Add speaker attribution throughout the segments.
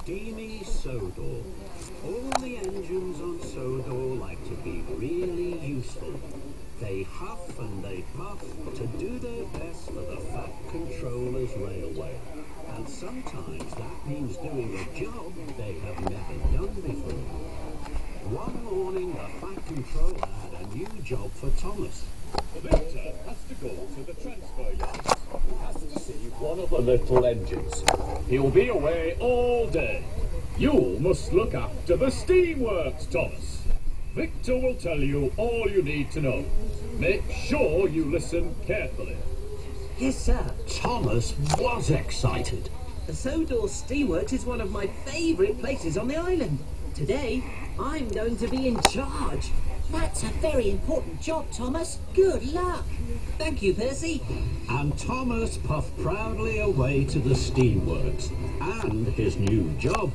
Speaker 1: steamy Sodor. All the engines on Sodor like to be really useful. They huff and they puff to do their best for the Fat Controller's railway. And sometimes that means doing a job they have never done before. One morning the Fat Controller had a new job for Thomas.
Speaker 2: Victor has to go to the transfer yard. He has to see one of the little engines. He'll be away all day. You must look after the steamworks, Thomas. Victor will tell you all you need to know. Make sure you listen carefully.
Speaker 3: Yes, sir.
Speaker 1: Thomas was excited.
Speaker 3: The Sodor Steamworks is one of my favourite places on the island. Today, I'm going to be in charge.
Speaker 4: That's a very important job, Thomas. Good luck.
Speaker 3: Thank you, Percy.
Speaker 1: And Thomas puffed proudly away to the steamworks. And his new job.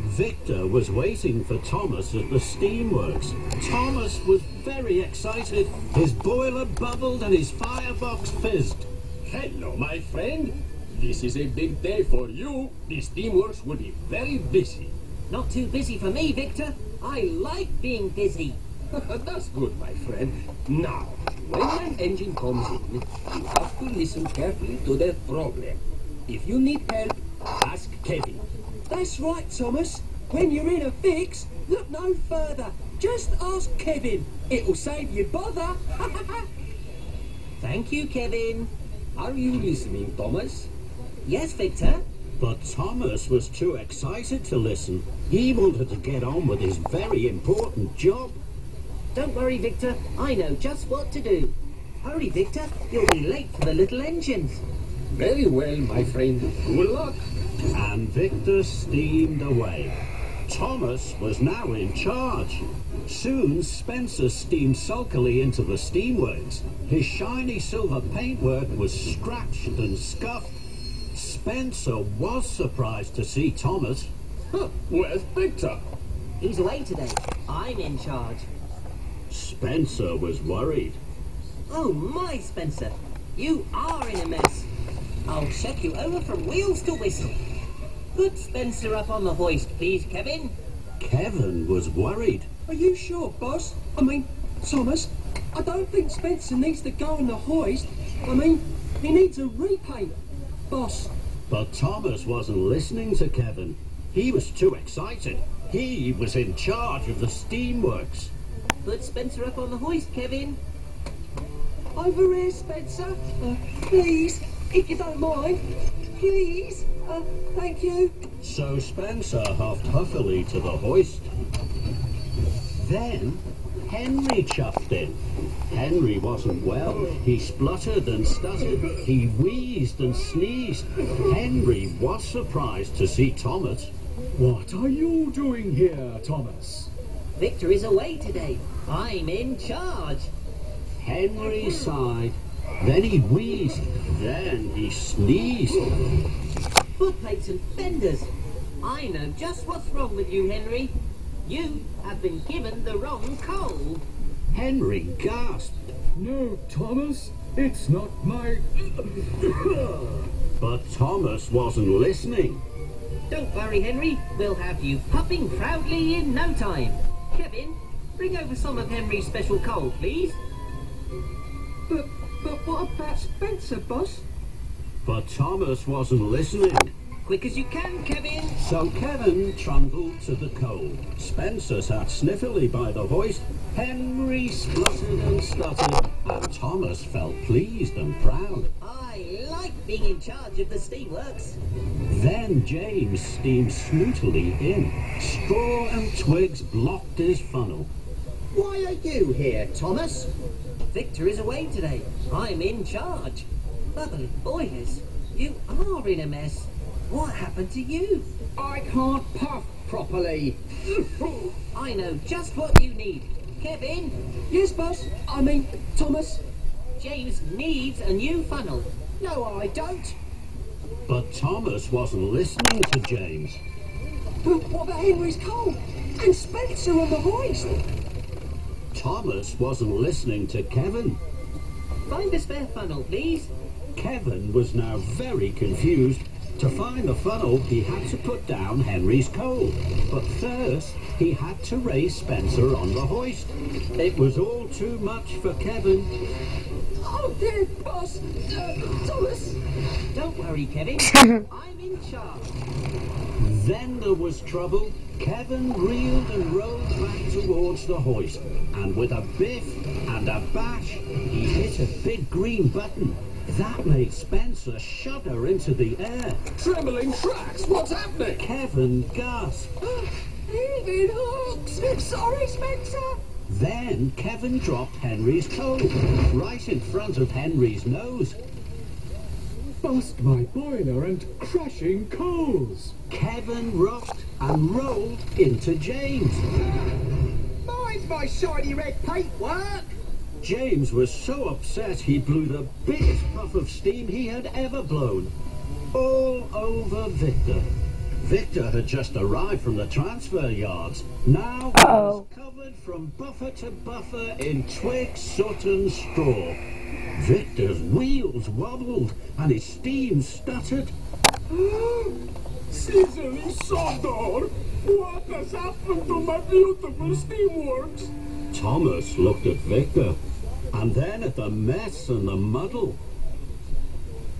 Speaker 1: Victor was waiting for Thomas at the steamworks. Thomas was very excited. His boiler bubbled and his firebox fizzed.
Speaker 2: Hello, my friend. This is a big day for you. The steamworks will be very busy.
Speaker 3: Not too busy for me, Victor. I like being busy.
Speaker 5: That's good, my friend. Now, when an engine comes in, you have to listen carefully to their problem. If you need help, ask Kevin.
Speaker 3: That's right, Thomas. When you're in a fix, look no further. Just ask Kevin. It'll save you bother. Thank you, Kevin.
Speaker 5: Are you listening, Thomas?
Speaker 3: Yes, Victor.
Speaker 1: But Thomas was too excited to listen. He wanted to get on with his very important job.
Speaker 3: Don't worry, Victor. I know just what to do. Hurry, Victor. You'll be late for the little engines.
Speaker 5: Very well, my friend. Good luck.
Speaker 1: And Victor steamed away. Thomas was now in charge. Soon Spencer steamed sulkily into the steamworks. His shiny silver paintwork was scratched and scuffed. Spencer was surprised to see Thomas.
Speaker 2: Where's Victor?
Speaker 3: He's away today. I'm in charge.
Speaker 1: Spencer was worried.
Speaker 3: Oh my, Spencer. You are in a mess. I'll check you over from wheels to whistle. Put Spencer up on the hoist, please, Kevin.
Speaker 1: Kevin was worried.
Speaker 6: Are you sure, boss? I mean, Thomas, I don't think Spencer needs to go on the hoist. I mean, he needs a repaint, boss.
Speaker 1: But Thomas wasn't listening to Kevin. He was too excited. He was in charge of the steamworks.
Speaker 3: Put Spencer up on the hoist, Kevin.
Speaker 6: Over here, Spencer. Please, if you don't mind. Please. Thank you.
Speaker 1: So Spencer huffed huffily to the hoist. Then Henry chuffed in. Henry wasn't well. He spluttered and stuttered. He wheezed and sneezed. Henry was surprised to see Thomas.
Speaker 2: What are you doing here, Thomas?
Speaker 3: Victor is away today. I'm in charge.
Speaker 1: Henry sighed. Then he wheezed. Then he sneezed.
Speaker 3: Footplates and fenders. I know just what's wrong with you, Henry. You have been given the wrong coal.
Speaker 1: Henry gasped.
Speaker 2: No, Thomas. It's not my...
Speaker 1: But Thomas wasn't listening.
Speaker 3: Don't worry, Henry. We'll have you puffing proudly in no time. Kevin, bring over some of Henry's special coal, please.
Speaker 6: But what about Spencer, boss?
Speaker 1: But Thomas wasn't listening.
Speaker 3: Quick as you can, Kevin.
Speaker 1: So Kevin trundled to the coal. Spencer sat sniffily by the hoist. Henry spluttered and stuttered. And Thomas felt pleased and proud.
Speaker 3: I like being in charge of the steamworks.
Speaker 1: Then James steamed snootily in. Straw and twigs blocked his funnel.
Speaker 4: Why are you here, Thomas?
Speaker 3: Victor is away today. I'm in charge. Bubbly boilers, you are in a mess. What happened to you?
Speaker 4: I can't puff properly.
Speaker 3: I know just what you need. Kevin,
Speaker 6: Yes, boss. I mean, Thomas.
Speaker 3: James needs a new funnel.
Speaker 4: No, I don't.
Speaker 1: But Thomas wasn't listening to James.
Speaker 6: But what about Henry's coal? And Spencer on the hoist?
Speaker 1: Thomas wasn't listening to Kevin.
Speaker 3: Find a spare funnel, please.
Speaker 1: Kevin was now very confused. To find the funnel, he had to put down Henry's coal. But first, he had to raise Spencer on the hoist. It was all too much for Kevin.
Speaker 6: Oh dear, boss. Thomas.
Speaker 3: Don't worry, Kevin. I'm in charge.
Speaker 1: Then there was trouble. Kevin reeled and rolled back towards the hoist. And with a biff and a bash, he hit a big green button. That made Spencer shudder into the air.
Speaker 2: Trembling tracks, what's happening?
Speaker 1: Kevin gasped.
Speaker 6: Heaving hooks. Sorry, Spencer.
Speaker 1: Then Kevin dropped Henry's coal right in front of Henry's nose.
Speaker 2: Bust my boiler and crashing coals.
Speaker 1: Kevin rocked and rolled into James.
Speaker 6: Mine's my shiny red paintwork.
Speaker 1: James was so upset he blew the biggest puff of steam he had ever blown. All over Victor. Victor had just arrived from the transfer yards. Now he was covered from buffer to buffer in twig, soot and straw. Victor's wheels wobbled and his steam stuttered.
Speaker 2: Sizzling Sodor! What has happened to my beautiful steamworks?
Speaker 1: Thomas looked at Victor and then at the mess and the muddle.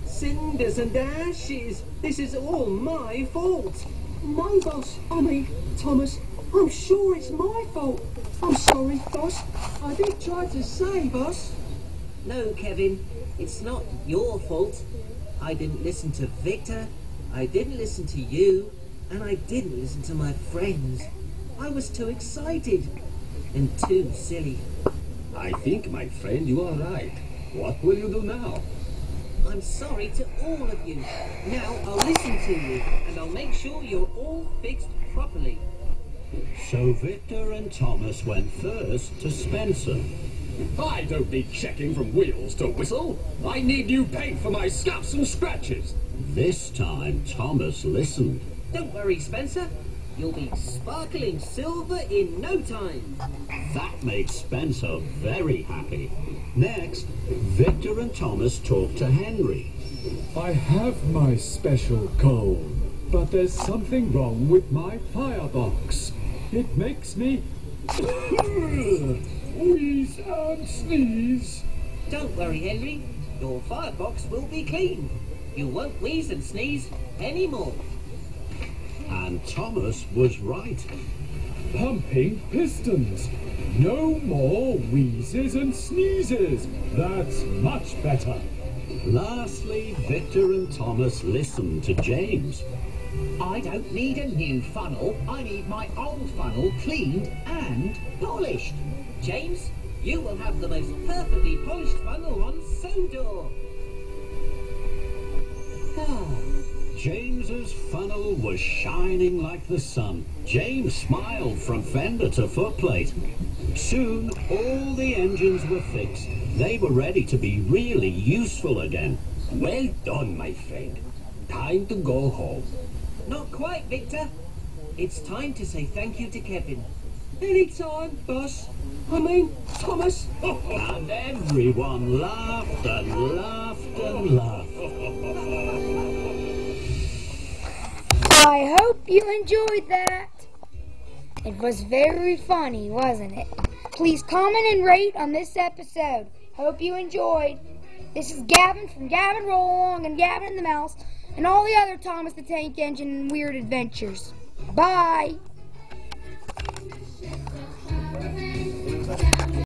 Speaker 3: Cinders and ashes. This is all my fault.
Speaker 6: No, boss. I mean, Thomas, I'm sure it's my fault. I'm sorry, boss. I did try to say, boss.
Speaker 3: No, Kevin, it's not your fault. I didn't listen to Victor, I didn't listen to you, and I didn't listen to my friends. I was too excited and too silly.
Speaker 5: I think, my friend, you are right. What will you do now?
Speaker 3: I'm sorry to all of you. Now I'll listen to you, and I'll make sure you're all fixed properly.
Speaker 1: So Victor and Thomas went first to Spencer.
Speaker 2: I don't need checking from wheels to whistle. I need new paint for my scuffs and scratches.
Speaker 1: This time Thomas listened.
Speaker 3: Don't worry, Spencer. You'll be sparkling silver in no time.
Speaker 1: That made Spencer very happy. Next, Victor and Thomas talked to Henry.
Speaker 2: I have my special coal, but there's something wrong with my firebox. It makes me wheeze and sneeze.
Speaker 3: Don't worry, Henry. Your firebox will be clean. You won't wheeze and sneeze anymore.
Speaker 1: And Thomas was right.
Speaker 2: Pumping pistons. No more wheezes and sneezes. That's much better.
Speaker 1: Lastly, Victor and Thomas listened to James.
Speaker 7: I don't need a new funnel. I need my old funnel cleaned and polished.
Speaker 3: James, you will have the most perfectly polished funnel on Sodor.
Speaker 1: James's funnel was shining like the sun. James smiled from fender to footplate. Soon, all the engines were fixed. They were ready to be really useful again.
Speaker 5: Well done, my friend. Time to go home.
Speaker 3: Not quite, Victor. It's time to say thank you to Kevin.
Speaker 6: Anytime, boss. I mean, Thomas.
Speaker 1: And everyone laughed and laughed and laughed.
Speaker 8: I hope you enjoyed that. It was very funny, wasn't it? Please comment and rate on this episode. Hope you enjoyed. This is Gavin from Gavin Roll Along and Gavin and the Mouse and all the other Thomas the Tank Engine and Weird Adventures. Bye.